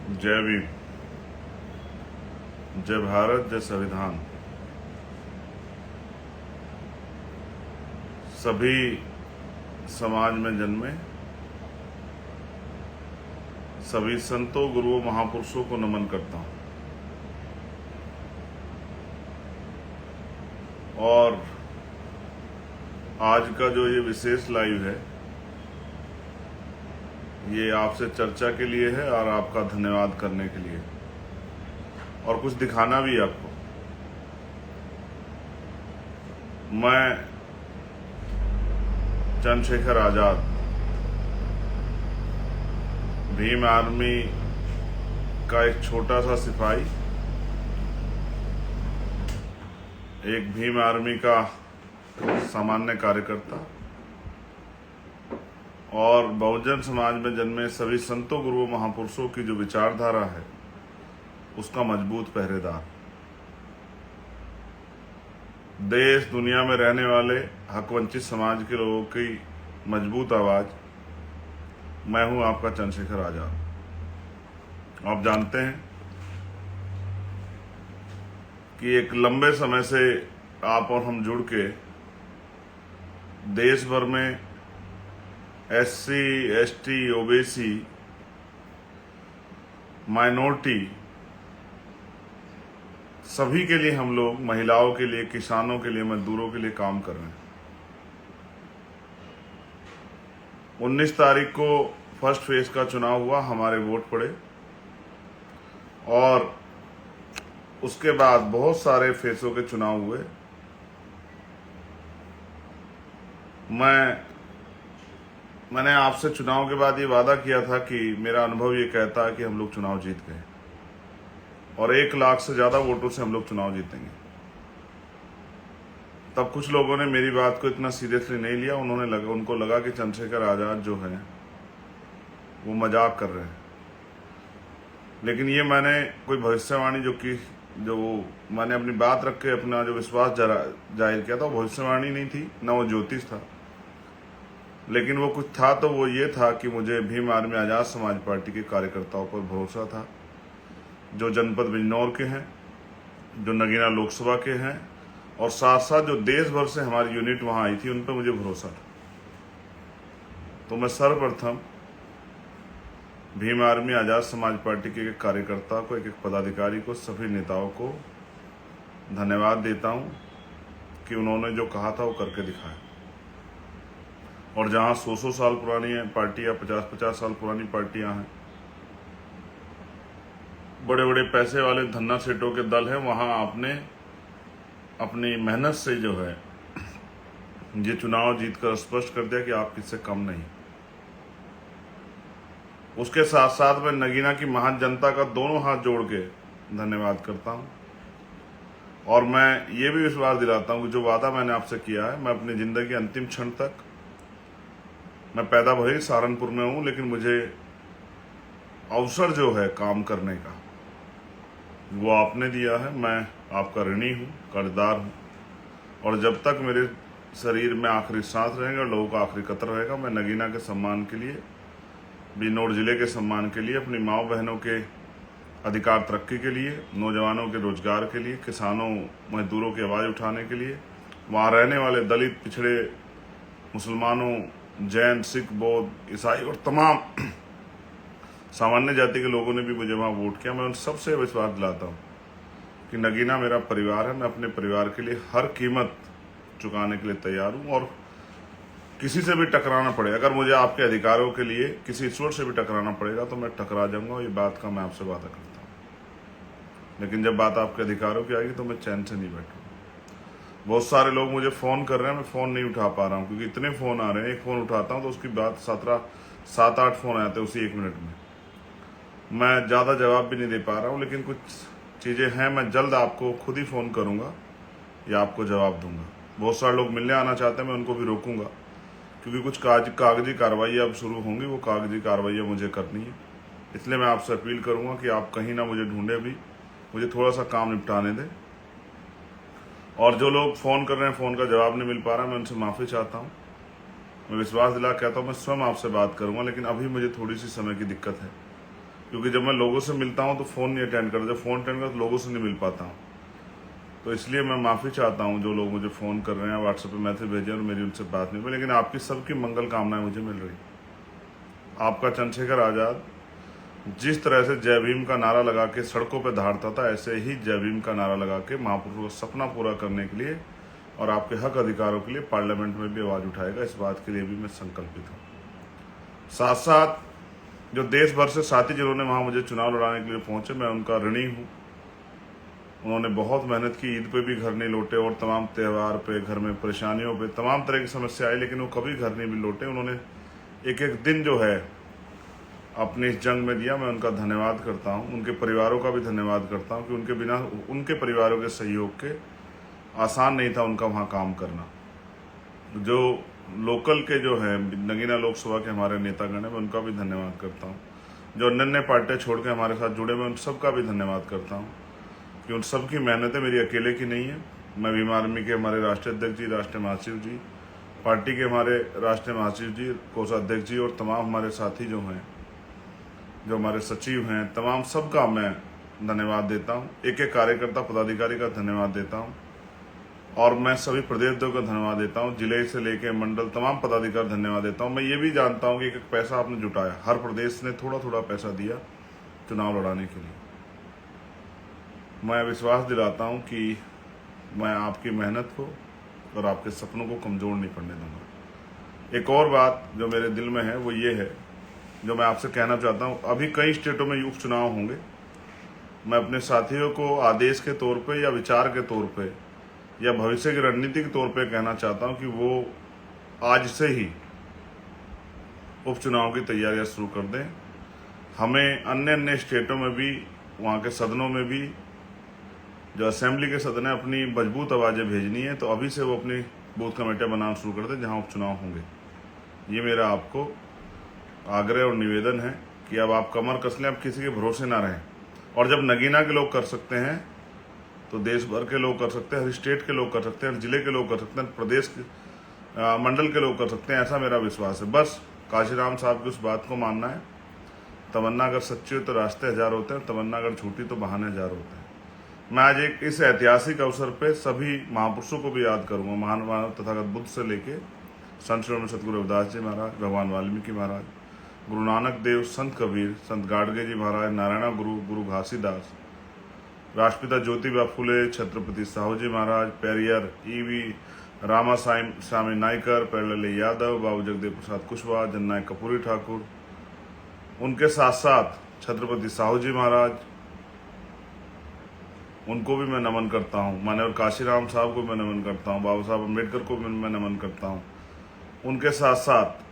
जय भीम, जय भारत, जय संविधान। सभी समाज में जन्मे सभी संतों, गुरुओं, महापुरुषों को नमन करता हूं। और आज का जो ये विशेष लाइव है, ये आपसे चर्चा के लिए है और आपका धन्यवाद करने के लिए, और कुछ दिखाना भी आपको। मैं चंद्रशेखर आजाद, भीम आर्मी का एक छोटा सा सिपाही, एक भीम आर्मी का सामान्य कार्यकर्ता और बहुजन समाज में जन्मे सभी संतों, गुरुओं, महापुरुषों की जो विचारधारा है, उसका मजबूत पहरेदार। देश दुनिया में रहने वाले हकवंचित समाज के लोगों की मजबूत आवाज। मैं हूं आपका चंद्रशेखर आजाद। आप जानते हैं कि एक लंबे समय से आप और हम जुड़ के देश भर में SC, ST, ओबीसी, माइनॉरिटी सभी के लिए हम लोग, महिलाओं के लिए, किसानों के लिए, मजदूरों के लिए काम कर रहे हैं। 19 तारीख को फर्स्ट फेज का चुनाव हुआ, हमारे वोट पड़े और उसके बाद बहुत सारे फेसों के चुनाव हुए। मैंने आपसे चुनाव के बाद ये वादा किया था कि मेरा अनुभव ये कहता है कि हम लोग चुनाव जीत गए और 1 लाख से ज्यादा वोटों से हम लोग चुनाव जीतेंगे। तब कुछ लोगों ने मेरी बात को इतना सीरियसली नहीं लिया। उनको लगा कि चंद्रशेखर आजाद जो है वो मजाक कर रहे हैं। लेकिन ये मैंने कोई भविष्यवाणी जो मैंने अपनी बात रख के अपना जो विश्वास जाहिर किया था, वो भविष्यवाणी नहीं थी, ना वो ज्योतिष था, लेकिन वो कुछ था। तो वो ये था कि मुझे भीम आर्मी आजाद समाज पार्टी के कार्यकर्ताओं पर भरोसा था, जो जनपद बिजनौर के हैं, जो नगीना लोकसभा के हैं, और साथ साथ जो देश भर से हमारी यूनिट वहां आई थी, उन पर मुझे भरोसा था। तो मैं सर्वप्रथम भीम आर्मी आजाद समाज पार्टी के एक कार्यकर्ता को, एक पदाधिकारी को, सभी नेताओं को धन्यवाद देता हूं कि उन्होंने जो कहा था वो करके दिखाया। और जहां 100 साल पुरानी पार्टियां, 50 साल पुरानी पार्टियां हैं, बड़े बड़े पैसे वाले धन्ना सेठों के दल हैं, वहां आपने अपनी मेहनत से जो है ये चुनाव जीतकर स्पष्ट कर दिया कि आप किससे कम नहीं। उसके साथ साथ मैं नगीना की महान जनता का दोनों हाथ जोड़ के धन्यवाद करता हूं। और मैं ये भी विश्वास दिलाता हूं कि जो वादा मैंने आपसे किया है, मैं अपनी जिंदगी अंतिम क्षण तक, मैं पैदा भले सहारनपुर में हूं, लेकिन मुझे अवसर जो है काम करने का, वो आपने दिया है। मैं आपका ऋणी हूं, कर्जदार हूं, और जब तक मेरे शरीर में आखिरी सांस रहेगा, लोगों का आखिरी कतर रहेगा, मैं नगीना के सम्मान के लिए, बिजनौर जिले के सम्मान के लिए, अपनी माओ बहनों के अधिकार तरक्की के लिए, नौजवानों के रोजगार के लिए, किसानों, मजदूरों की आवाज़ उठाने के लिए, वहाँ रहने वाले दलित, पिछड़े, मुसलमानों, जैन, सिख, बौद्ध, ईसाई और तमाम सामान्य जाति के लोगों ने भी मुझे वहाँ वोट किया। मैं उन सबसे विश्वास दिलाता हूँ कि नगीना मेरा परिवार है। मैं अपने परिवार के लिए हर कीमत चुकाने के लिए तैयार हूँ, और किसी से भी टकराना पड़े, अगर मुझे आपके अधिकारों के लिए किसी ईश्वर से भी टकराना पड़ेगा तो मैं टकरा जाऊंगा। ये बात का मैं आपसे वादा करता हूँ। लेकिन जब बात आपके अधिकारों की आएगी तो मैं चैन से नहीं बैठूंगा। बहुत सारे लोग मुझे फ़ोन कर रहे हैं, मैं फ़ोन नहीं उठा पा रहा हूँ, क्योंकि इतने फ़ोन आ रहे हैं। एक फ़ोन उठाता हूँ तो उसकी बात 7-8 फ़ोन आते हैं उसी 1 मिनट में। मैं ज़्यादा जवाब भी नहीं दे पा रहा हूँ, लेकिन कुछ चीज़ें हैं, मैं जल्द आपको खुद ही फ़ोन करूँगा या आपको जवाब दूंगा। बहुत सारे लोग मिलने आना चाहते हैं, मैं उनको भी रोकूंगा, क्योंकि कुछ कागजी कार्रवाई अब शुरू होंगी, वो कागजी कार्रवाई मुझे करनी है। इसलिए मैं आपसे अपील करूंगा कि आप कहीं ना मुझे ढूंढे भी, मुझे थोड़ा सा काम निपटाने दें। और जो लोग फ़ोन कर रहे हैं, फ़ोन का जवाब नहीं मिल पा रहा, मैं उनसे माफ़ी चाहता हूँ। मैं विश्वास दिला कहता हूँ मैं स्वयं आपसे बात करूँगा, लेकिन अभी मुझे थोड़ी सी समय की दिक्कत है। क्योंकि जब मैं लोगों से मिलता हूं तो फ़ोन नहीं अटेंड करता, जब फ़ोन अटेंड करता तो लोगों से नहीं मिल पाता हूं। तो इसलिए मैं माफ़ी चाहता हूं जो लोग मुझे फ़ोन कर रहे हैं, व्हाट्सएप पे मैसेज भेजे और मेरी उनसे बात नहीं हुई, लेकिन आपकी सबकी मंगल कामनाएं मुझे मिल रही। आपका चंद्रशेखर आज़ाद जिस तरह से जय भीम का नारा लगा के सड़कों पर दहाड़ता था, ऐसे ही जय भीम का नारा लगा के महापुरुषों का सपना पूरा करने के लिए और आपके हक अधिकारों के लिए पार्लियामेंट में भी आवाज़ उठाएगा। इस बात के लिए भी मैं संकल्पित हूँ। साथ साथ जो देश भर से साथी जिन्होंने वहाँ मुझे चुनाव लड़ाने के लिए पहुंचे, मैं उनका ऋणी हूँ। उन्होंने बहुत मेहनत की, ईद पे भी घर नहीं लौटे और तमाम त्यौहार पे, घर में परेशानियों पे, तमाम तरह की समस्या आई, लेकिन वो कभी घर नहीं भी लौटे। उन्होंने एक एक दिन जो है अपनी इस जंग में दिया। मैं उनका धन्यवाद करता हूँ, उनके परिवारों का भी धन्यवाद करता हूँ कि उनके बिना, उनके परिवारों के सहयोग के आसान नहीं था उनका वहाँ काम करना। जो लोकल के जो है नगीना लोकसभा के हमारे नेतागण हैं, मैं उनका भी धन्यवाद करता हूँ। जो अन्य पार्टियाँ छोड़ के हमारे साथ जुड़े, मैं उन सबका भी धन्यवाद करता हूँ कि उन सब की मेहनतें मेरी अकेले की नहीं है। मैं भीम आर्मी के हमारे राष्ट्रीय अध्यक्ष जी, राष्ट्रीय महासचिव जी, पार्टी के हमारे राष्ट्रीय महासचिव जी, कोषाध्यक्ष जी और तमाम हमारे साथी जो हैं, जो हमारे सचिव हैं, तमाम सबका मैं धन्यवाद देता हूँ। एक एक कार्यकर्ता पदाधिकारी का धन्यवाद देता हूँ और मैं सभी प्रदेश का धन्यवाद देता हूँ, जिले से लेकर मंडल तमाम पदाधिकारी धन्यवाद देता हूँ। मैं ये भी जानता हूँ कि एक पैसा आपने जुटाया, हर प्रदेश ने थोड़ा थोड़ा पैसा दिया चुनाव लड़ाने के लिए। मैं विश्वास दिलाता हूँ कि मैं आपकी मेहनत को और आपके सपनों को कमज़ोर नहीं पड़ने दूंगा। एक और बात जो मेरे दिल में है वो ये है, जो मैं आपसे कहना चाहता हूँ। अभी कई स्टेटों में उपचुनाव होंगे। मैं अपने साथियों को आदेश के तौर पे या विचार के तौर पे या भविष्य की रणनीति के तौर पे कहना चाहता हूँ कि वो आज से ही उपचुनाव की तैयारियां शुरू कर दें। हमें अन्य अन्य स्टेटों में भी, वहाँ के सदनों में भी, जो असेंबली के सदन है, अपनी मजबूत आवाज़ें भेजनी है। तो अभी से वो अपनी बूथ कमेटियाँ बनाना शुरू कर दें जहाँ उपचुनाव होंगे। ये मेरा आपको आग्रह और निवेदन है कि अब आप कमर कस लें, अब किसी के भरोसे ना रहें। और जब नगीना के लोग कर सकते हैं तो देश भर के लोग कर सकते हैं, हर स्टेट के लोग कर सकते हैं, हर जिले के लोग कर सकते हैं, प्रदेश के मंडल के लोग कर सकते हैं। ऐसा मेरा विश्वास है। बस काशीराम साहब की उस बात को मानना है, तमन्ना अगर सच्ची हो तो रास्ते हजार होते हैं, तमन्ना अगर झूठी तो बहाने हजार होते हैं। मैं आज एक इस ऐतिहासिक अवसर पे सभी महापुरुषों को भी याद करूंगा, महान मानव तथागत बुद्ध से लेके संत श्री सतगुरु रविदास जी महाराज, भगवान वाल्मीकि महाराज, गुरु नानक देव, संत कबीर, संत गाडगे जी महाराज, नारायणा गुरु, गुरु घासीदास, राष्ट्रपिता ज्योतिबा फुले, छत्रपति साहू जी महाराज, पेरियर ईवी रामा स्वामी नायकर, पेरलली यादव, बाबू जगदेव प्रसाद कुशवाहा, जननायक कपूरी ठाकुर, उनके साथ साथ छत्रपति साहू जी महाराज, उनको भी मैं नमन करता हूँ। माननीय काशीराम साहब को मैं नमन करता हूँ, बाबा साहब अम्बेडकर को भी मैं नमन करता हूँ। उनके साथ साथ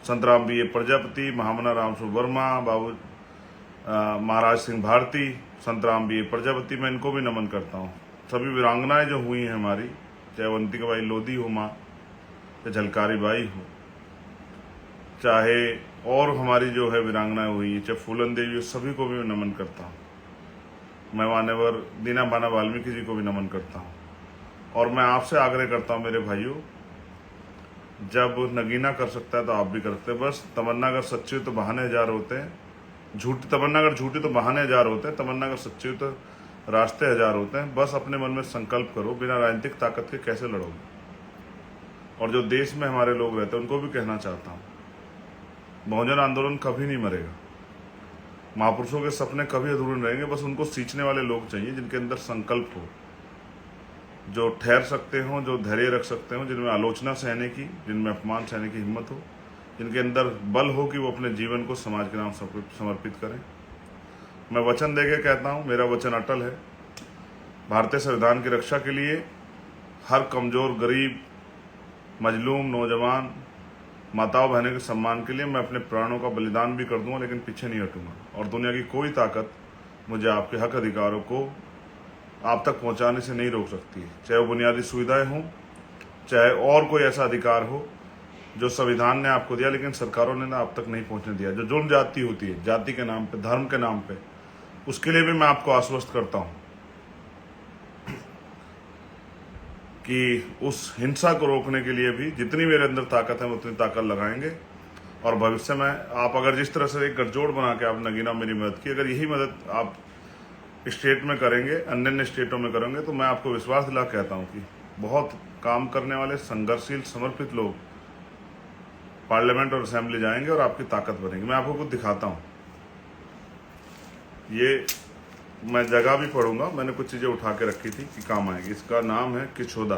संत राम बी ए प्रजापति, महामना राम वर्मा, बाबू महाराज सिंह भारती, संत राम बी ए प्रजापति, मैं इनको भी नमन करता हूँ। सभी वीरांगनाएं जो हुई हैं हमारी, चाहे अवंतिका बाई लोधी हो माँ, चाहे झलकारी बाई हो, चाहे और हमारी जो है वीरांगनाएं हुई, चाहे फूलन देवी, सभी को भी मैं नमन करता हूँ। मैं मान्यवर दीना बाना वाल्मीकि जी को भी नमन करता हूँ। और मैं आपसे आग्रह करता हूँ मेरे भाइयों, जब नगीना कर सकता है तो आप भी कर सकते हैं। बस तमन्ना अगर सच्ची हो तो बहाने हजार होते हैं, झूठी तमन्ना अगर झूठी तो बहाने हजार होते हैं, तमन्ना अगर सच्ची हो तो रास्ते हजार होते हैं। बस अपने मन में संकल्प करो, बिना राजनीतिक ताकत के कैसे लड़ोगे। और जो देश में हमारे लोग रहते हैं उनको भी कहना चाहता हूँ, बहुजन आंदोलन कभी नहीं मरेगा, महापुरुषों के सपने कभी अधूरे रहेंगे। बस उनको सींचने वाले लोग चाहिए जिनके अंदर संकल्प हो, जो ठहर सकते हों, जो धैर्य रख सकते हों, जिनमें आलोचना सहने की, जिनमें अपमान सहने की हिम्मत हो, जिनके अंदर बल हो कि वो अपने जीवन को समाज के नाम समर्पित करें। मैं वचन देके कहता हूँ, मेरा वचन अटल है। भारतीय संविधान की रक्षा के लिए हर कमजोर, गरीब, मजलूम, नौजवान, माताओं बहनों के सम्मान के लिए मैं अपने प्राणों का बलिदान भी कर दूंगा, लेकिन पीछे नहीं हटूंगा। और दुनिया की कोई ताकत मुझे आपके हक अधिकारों को आप तक पहुंचाने से नहीं रोक सकती, चाहे वो बुनियादी सुविधाएं हों, चाहे और कोई ऐसा अधिकार हो जो संविधान ने आपको दिया लेकिन सरकारों ने ना आप तक नहीं पहुंचने दिया। जो जुल्म जाति होती है, जाति के नाम पे, धर्म के नाम पे, उसके लिए भी मैं आपको आश्वस्त करता हूं कि उस हिंसा को रोकने के लिए भी जितनी मेरे अंदर ताकत है, उतनी ताकत लगाएंगे। और भविष्य में आप अगर जिस तरह से एक गठजोड़ बना के आप नगीना मेरी मदद की, अगर यही मदद आप स्टेट में करेंगे, अन्य अन्य स्टेटों में करेंगे, तो मैं आपको विश्वास दिला कहता हूँ कि बहुत काम करने वाले संघर्षशील समर्पित लोग पार्लियामेंट और असेंबली जाएंगे और आपकी ताकत बनेगी। मैं आपको कुछ दिखाता हूँ। ये मैं जगह भी पढ़ूंगा, मैंने कुछ चीज़ें उठा के रखी थी कि काम आएगी। इसका नाम है किछोदा,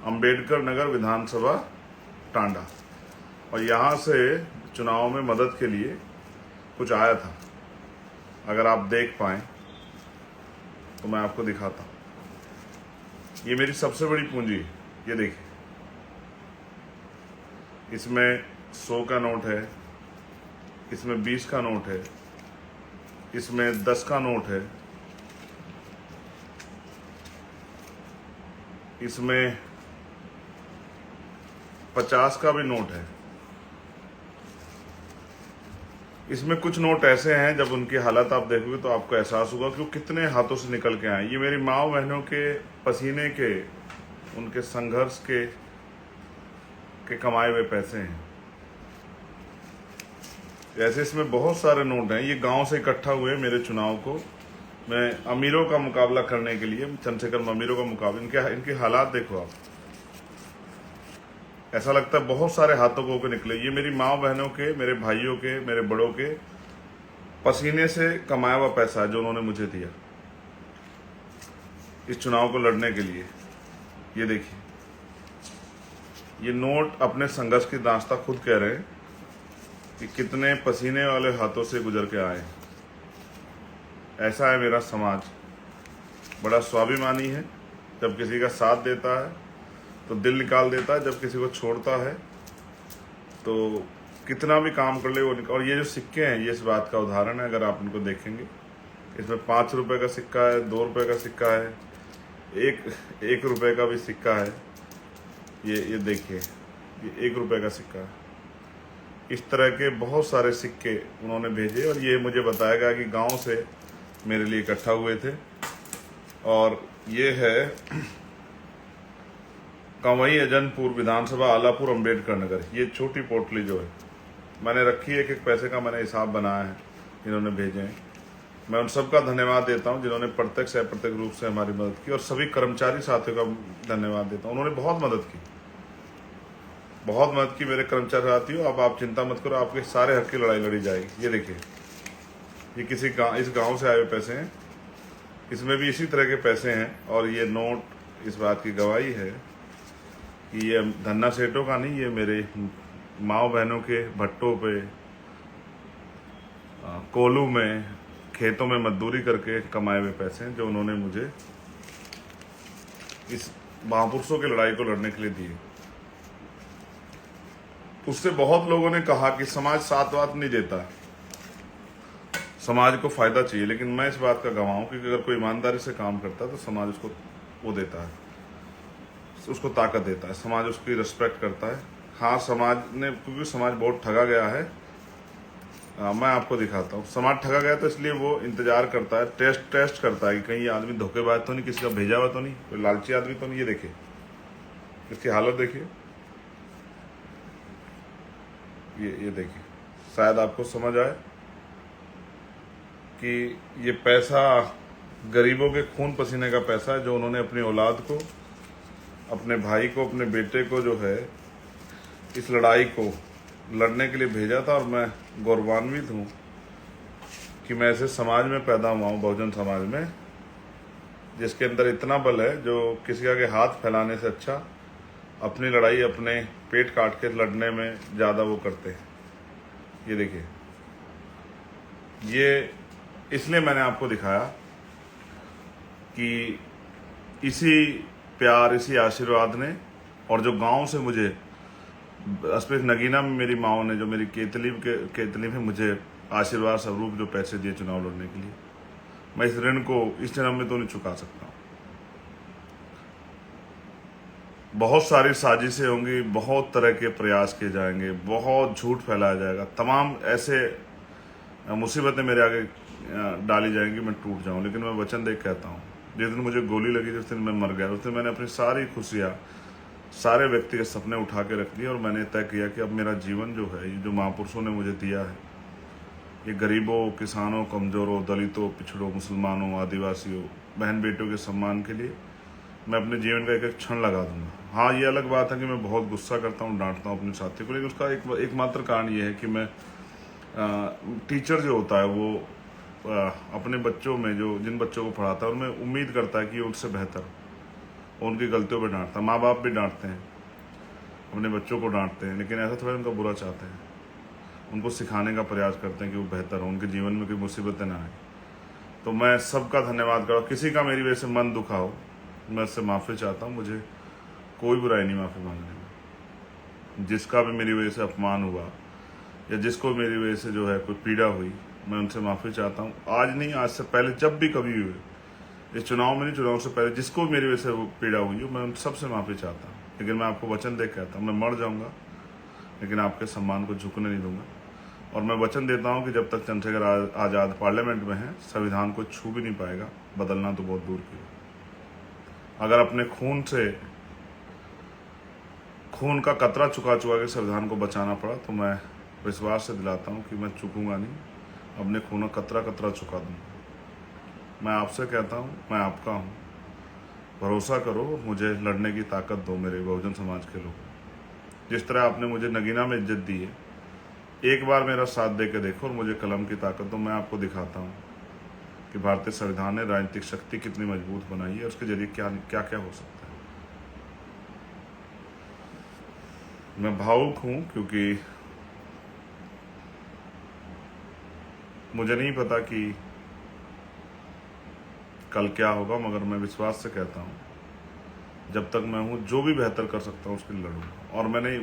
अंबेडकर नगर विधानसभा, टांडा। और यहाँ से चुनाव में मदद के लिए कुछ आया था। अगर आप देख पाएँ तो मैं आपको दिखाता हूँ। ये मेरी सबसे बड़ी पूंजी है। ये देखिए, इसमें 100 का नोट है, इसमें 20 का नोट है, इसमें 10 का नोट है, इसमें 50 का भी नोट है। इसमें कुछ नोट ऐसे हैं, जब उनकी हालत आप देखोगे तो आपको एहसास होगा कि वो कितने हाथों से निकल के आए। ये मेरी माँ बहनों के पसीने के, उनके संघर्ष के कमाए हुए पैसे हैं। ऐसे इसमें बहुत सारे नोट हैं। ये गांव से इकट्ठा हुए मेरे चुनाव को मैं अमीरों का मुकाबला करने के लिए, चंद्रशेखर अमीरों का मुकाबला, इनके हालात देखो आप। ऐसा लगता है बहुत सारे हाथों को होकर निकले। ये मेरी माँ बहनों के, मेरे भाइयों के, मेरे बड़ों के पसीने से कमाया हुआ पैसा है जो उन्होंने मुझे दिया इस चुनाव को लड़ने के लिए। ये देखिए, ये नोट अपने संघर्ष की दास्तां खुद कह रहे हैं कि कितने पसीने वाले हाथों से गुजर के आए। ऐसा है मेरा समाज, बड़ा स्वाभिमानी है। जब किसी का साथ देता है तो दिल निकाल देता है, जब किसी को छोड़ता है तो कितना भी काम कर ले वो। और ये जो सिक्के हैं, ये इस बात का उदाहरण है। अगर आप इनको देखेंगे, इसमें 5 रुपए का सिक्का है, 2 रुपए का सिक्का है, एक रुपए का भी सिक्का है। ये देखिए, ये 1 रुपए का सिक्का है। इस तरह के बहुत सारे सिक्के उन्होंने भेजे और ये मुझे बताया गया कि गांव से मेरे लिए इकट्ठा हुए थे। और ये है कंवई अजनपुर विधानसभा, आलापुर, अंबेडकर नगर। ये छोटी पोटली जो है मैंने रखी है, एक पैसे का मैंने हिसाब बनाया है, इन्होंने भेजे हैं। मैं उन सबका धन्यवाद देता हूं जिन्होंने प्रत्यक्ष अप्रत्यक्ष रूप से हमारी मदद की, और सभी कर्मचारी साथियों का धन्यवाद देता हूं। उन्होंने बहुत मदद की, बहुत मदद की मेरे कर्मचारी साथियों। अब आप चिंता मत करो, आपके सारे हक की लड़ाई लड़ी जाएगी। ये देखिए, ये किसी इस गाँव से आए हुए पैसे हैं, इसमें भी इसी तरह के पैसे हैं। और ये नोट इस बात की गवाही है कि ये धन्ना सेठों का नहीं, ये मेरे माँ बहनों के भट्टों पे, कोलू में, खेतों में मजदूरी करके कमाए हुए पैसे हैं जो उन्होंने मुझे इस महापुरुषों की लड़ाई को लड़ने के लिए दिए। उससे बहुत लोगों ने कहा कि समाज साथ वात नहीं देता, समाज को फायदा चाहिए। लेकिन मैं इस बात का गवाह हूं कि अगर कोई ईमानदारी से काम करता है तो समाज उसको वो देता है, उसको ताकत देता है, समाज उसकी रिस्पेक्ट करता है। हाँ, समाज ने, क्योंकि समाज बहुत ठगा गया है। मैं आपको दिखाता हूँ। समाज ठगा गया तो इसलिए वो इंतजार करता है, टेस्ट करता है कि कहीं ये आदमी धोखेबाज तो नहीं, किसी का भेजा हुआ तो नहीं, कोई लालची आदमी तो नहीं। ये देखिए, इसकी हालत देखिए, ये देखिए। शायद आपको समझ आए कि ये पैसा गरीबों के खून पसीने का पैसा है जो उन्होंने अपनी औलाद को, अपने भाई को, अपने बेटे को जो है इस लड़ाई को लड़ने के लिए भेजा था। और मैं गौरवान्वित हूँ कि मैं ऐसे समाज में पैदा हुआ हूँ, बहुजन समाज में, जिसके अंदर इतना बल है जो किसी के हाथ फैलाने से अच्छा अपनी लड़ाई अपने पेट काट के लड़ने में ज़्यादा वो करते हैं। ये देखिए, ये इसलिए मैंने आपको दिखाया कि इसी प्यार, इसी आशीर्वाद ने, और जो गांव से मुझे स्पेशल नगीना में मेरी माओ ने, जो मेरी केतली में मुझे आशीर्वाद स्वरूप जो पैसे दिए चुनाव लड़ने के लिए, मैं इस ऋण को इस जन्म में तो नहीं चुका सकता। बहुत सारी साजिशें होंगी, बहुत तरह के प्रयास किए जाएंगे, बहुत झूठ फैलाया जाएगा, तमाम ऐसे मुसीबतें मेरे आगे डाली जाएंगी, मैं टूट जाऊं। लेकिन मैं वचन देख कहता हूं, जिस दिन मुझे गोली लगी, जिस दिन मैं मर गया, उस दिन मैंने अपनी सारी खुशियां सारे व्यक्ति के सपने उठा के रख दिए और मैंने तय किया कि अब मेरा जीवन जो है, ये जो महापुरुषों ने मुझे दिया है, ये गरीबों, किसानों, कमज़ोरों, दलितों, पिछड़ों, मुसलमानों, आदिवासियों, बहन बेटियों के सम्मान के लिए मैं अपने जीवन का एक एक क्षण लगा दूंगा। हाँ, ये अलग बात है कि मैं बहुत गुस्सा करता हूँ, डांटता हूँ अपने साथियों को, लेकिन उसका एकमात्र कारण ये है कि मैं टीचर जो होता है वो अपने बच्चों में जो जिन बच्चों को पढ़ाता है उनमें उम्मीद करता है कि उनसे बेहतर, उनकी गलतियों पर डांटता है। माँ बाप भी डांटते हैं, अपने बच्चों को डांटते हैं, लेकिन ऐसा थोड़ा उनका बुरा चाहते हैं, उनको सिखाने का प्रयास करते हैं कि वो बेहतर हो, उनके जीवन में कोई मुसीबतें ना आए। तो मैं सबका धन्यवाद करूँ। किसी का मेरी वजह से मन दुखा हो, मैं उससे माफ़ी चाहता हूँ। मुझे कोई बुराई नहीं माफ़ी मांगने में। जिसका भी मेरी वजह से अपमान हुआ या जिसको मेरी वजह से जो है कोई पीड़ा हुई, मैं उनसे माफ़ी चाहता हूँ। आज नहीं, आज से पहले जब भी कभी हुए, इस चुनाव में नहीं, चुनाव से पहले जिसको मेरी वजह से वो पीड़ा हुई हो, मैं उन सबसे माफ़ी चाहता हूँ। लेकिन मैं आपको वचन दे कहता हूँ, मैं मर जाऊँगा लेकिन आपके सम्मान को झुकने नहीं दूंगा। और मैं वचन देता हूं कि जब तक चंद्रशेखर आज़ाद पार्लियामेंट में है, संविधान को छू भी नहीं पाएगा, बदलना तो बहुत दूर की। अगर अपने खून का कतरा चुका के संविधान को बचाना पड़ा, तो मैं विश्वास से दिलाता हूं कि मैं चुकूंगा नहीं, अपने खून का कतरा कतरा चुका दूंगा। मैं आपसे कहता हूं, मैं आपका हूं, भरोसा करो, मुझे लड़ने की ताकत दो मेरे बहुजन समाज के लोग। जिस तरह आपने मुझे नगीना में इज्जत दी है, एक बार मेरा साथ दे के देखो और मुझे कलम की ताकत दो। मैं आपको दिखाता हूँ कि भारतीय संविधान ने राजनीतिक शक्ति कितनी मजबूत बनाई है, उसके जरिए क्या क्या क्या हो सकता है। मैं भावुक हूँ क्योंकि मुझे नहीं पता कि कल क्या होगा, मगर मैं विश्वास से कहता हूँ, जब तक मैं हूँ जो भी बेहतर कर सकता हूँ उसके लिए लड़ूंगा। और मैंने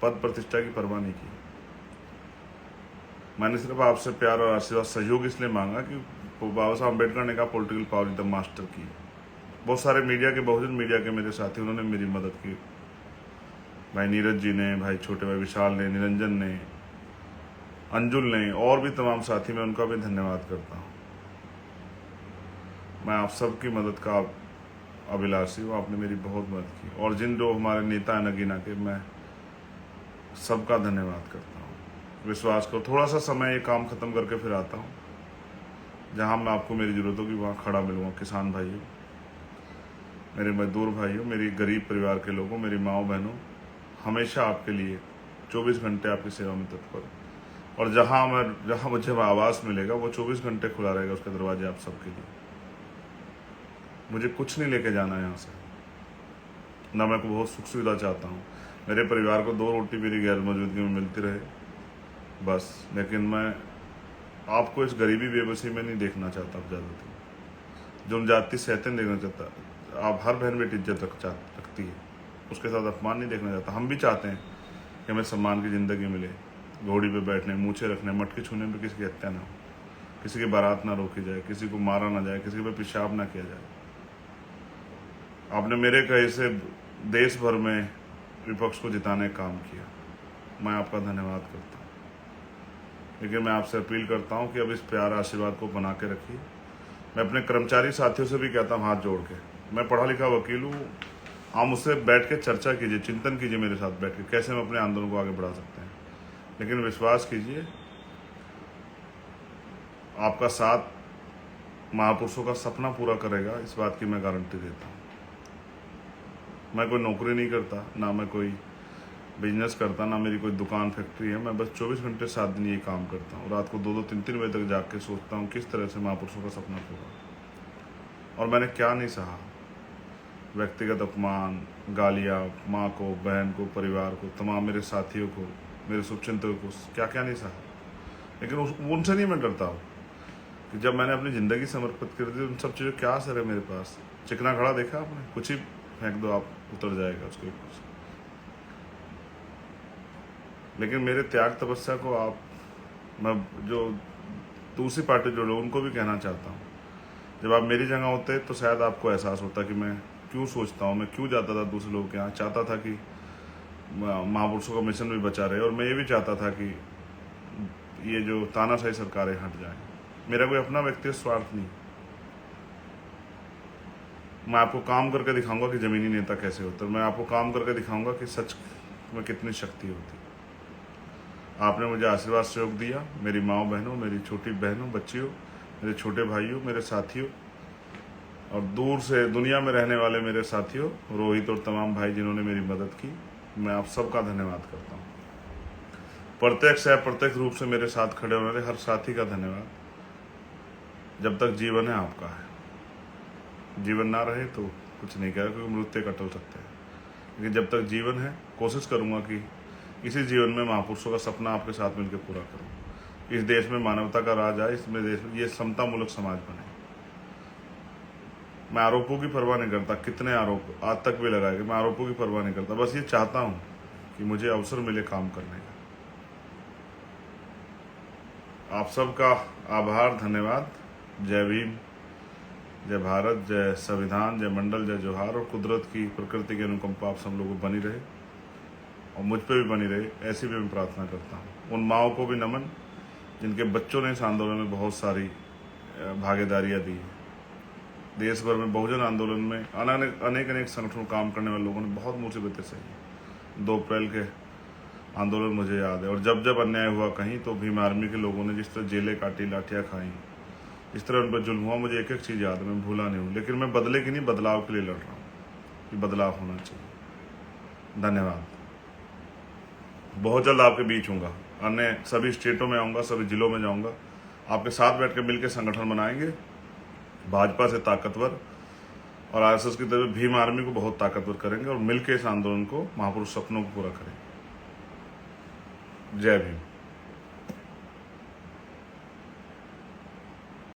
पद प्रतिष्ठा की परवाह नहीं की। मैंने सिर्फ आपसे प्यार और आशीर्वाद, सहयोग इसलिए मांगा कि बाबा साहब अम्बेडकर ने कहा political power is the master की। बहुत सारे मीडिया के, बहुजन मीडिया के मेरे साथी, उन्होंने मेरी मदद की। भाई नीरज जी ने, भाई छोटे भाई विशाल ने, निरंजन ने, अंजुल ने, और भी तमाम साथी, मैं उनका भी धन्यवाद करता हूँ। मैं आप सबकी मदद का अभिलाषी हूँ, आपने मेरी बहुत मदद की। और जिन जो हमारे नेता हैं नगीना के, मैं सबका धन्यवाद करता हूँ। विश्वास करो, थोड़ा सा समय ये काम खत्म करके फिर आता हूँ, जहाँ मैं आपको मेरी ज़रूरत होगी वहाँ खड़ा मिलूँगा। किसान भाइयों, मेरे मजदूर भाइयों, मेरी गरीब परिवार के लोगों, मेरी माओ बहनों, हमेशा आपके लिए 24 घंटे आपकी सेवा में तत्पर। और जहाँ मुझे आवास मिलेगा वो 24 घंटे खुला रहेगा, उसके दरवाजे आप सबके लिए। मुझे कुछ नहीं लेके जाना है यहाँ से, ना मैं को बहुत सुख सुविधा चाहता हूँ। मेरे परिवार को 2 रोटी मेरी गैर मौजूदगी में मिलती रहे बस। लेकिन मैं आपको इस गरीबी बेबसी में नहीं देखना चाहता। अब ज़्यादा जो जाति सहते देखना चाहता। आप हर बहन बेटी इज्जत रखती है, उसके साथ अपमान नहीं देखना चाहता। हम भी चाहते हैं कि हमें सम्मान की ज़िंदगी मिले, घोड़ी पे बैठने, मूछे रखने, मटके छूने में किसी की हत्या ना हो, किसी की बारात ना रोकी जाए, किसी को मारा ना जाए, किसी पे पेशाब ना किया जाए। आपने मेरे कहे से देश भर में विपक्ष को जिताने का काम किया, मैं आपका धन्यवाद करता हूँ। लेकिन मैं आपसे अपील करता हूँ कि अब इस प्यार आशीर्वाद को बना के रखिए। मैं अपने कर्मचारी साथियों से भी कहता हूँ हाथ जोड़ के, मैं पढ़ा लिखा वकील हूँ, आप मुझसे बैठ के चर्चा कीजिए, चिंतन कीजिए मेरे साथ बैठ के, कैसे हम अपने आंदोलन को आगे बढ़ा सकते हैं। लेकिन विश्वास कीजिए, आपका साथ महापुरुषों का सपना पूरा करेगा, इस बात की मैं गारंटी देता हूँ। मैं कोई नौकरी नहीं करता, ना मैं कोई बिजनेस करता, ना मेरी कोई दुकान फैक्ट्री है। मैं बस 24 घंटे 7 दिन ये काम करता हूँ। रात को 2-2, 3-3 बजे तक जाग के सोचता हूँ किस तरह से महापुरुषों का सपना पूरा। और मैंने क्या नहीं सहा, व्यक्तिगत अपमान, गालियाँ, माँ को, बहन को, परिवार को, तमाम मेरे साथियों को, मेरे शुभचिंतकों को, क्या क्या नहीं सहा। लेकिन उनसे नहीं मैं डरता हूँ कि जब मैंने अपनी ज़िंदगी समर्पित कर दी, उन सब चीज़ों क्या असर है मेरे पास। चिकना खड़ा देखा आपने, कुछ ही फेंक दो आप, उतर जाएगा उसके ऊपर। लेकिन मेरे त्याग तपस्या को मैं जो दूसरी पार्टी जो लोग, उनको भी कहना चाहता हूँ, जब आप मेरी जगह होते तो शायद आपको एहसास होता कि मैं क्यों सोचता हूँ, मैं क्यों जाता था दूसरे लोगों के यहाँ। चाहता था कि महापुरुषों का मिशन भी बचा रहे, और मैं ये भी चाहता था कि ये जो तानाशाही सरकारें हट जाएं। मेरा कोई अपना व्यक्तिगत स्वार्थ नहीं, मैं आपको काम करके दिखाऊंगा कि जमीनी नेता कैसे होते हैं। मैं आपको काम करके दिखाऊंगा कि सच में कितनी शक्ति होती है। आपने मुझे आशीर्वाद सहयोग दिया, मेरी माँओं बहनों, मेरी छोटी बहनों, बच्चियों, मेरे छोटे भाइयों, मेरे साथियों, और दूर से दुनिया में रहने वाले मेरे साथियों, रोहित और तमाम भाई जिन्होंने मेरी मदद की, मैं आप सबका धन्यवाद करता हूँ। प्रत्यक्ष या अप्रत्यक्ष रूप से मेरे साथ खड़े होने वाले हर साथी का धन्यवाद। जब तक जीवन है आपका है, जीवन ना रहे तो कुछ नहीं कह रहा, क्योंकि मृत्यु का टल सकते हैं, लेकिन जब तक जीवन है कोशिश करूंगा कि इसी जीवन में महापुरुषों का सपना आपके साथ मिलकर पूरा करूं। इस देश में मानवता का राज आए, इसमें देश में ये समता मूलक समाज बने। मैं आरोपों की परवाह नहीं करता, कितने आरोप आज तक भी लगाए गए, मैं आरोपों की परवाह नहीं करता। बस ये चाहता हूं कि मुझे अवसर मिले काम करने का। आप सबका आभार, धन्यवाद। जय भीम, जय भारत, जय संविधान, जय मंडल, जय जोहार। और कुदरत की, प्रकृति की अनुकंपा आप सब लोगों को बनी रहे और मुझ पे भी बनी रहे, ऐसी भी मैं प्रार्थना करता हूँ। उन माओं को भी नमन जिनके बच्चों ने इस आंदोलन में बहुत सारी भागीदारियाँ दी है। देश भर में बहुजन आंदोलन में अनेक संगठनों काम करने वाले लोगों ने बहुत मुसीबतें सही। 2 अप्रैल के आंदोलन मुझे याद है, और जब जब अन्याय हुआ कहीं तो भीम आर्मी के लोगों ने जिस तरह जेलें काटी, लाठियाँ खाई, इस तरह उन पर जुल्म हुआ, मुझे एक एक चीज़ याद है, मैं भूला नहीं हूँ। लेकिन मैं बदले की नहीं, बदलाव के लिए लड़ रहा हूँ कि बदलाव होना चाहिए। धन्यवाद। बहुत जल्द आपके बीच हूँगा, अन्य सभी स्टेटों में आऊँगा, सभी जिलों में जाऊँगा, आपके साथ बैठ के मिलकर संगठन बनाएंगे, भाजपा से ताकतवर और आरएसएस की तरफ भीम आर्मी को बहुत ताकतवर करेंगे और मिलकर इस आंदोलन को, महापुरुष सपनों को पूरा करेंगे। जय भीम।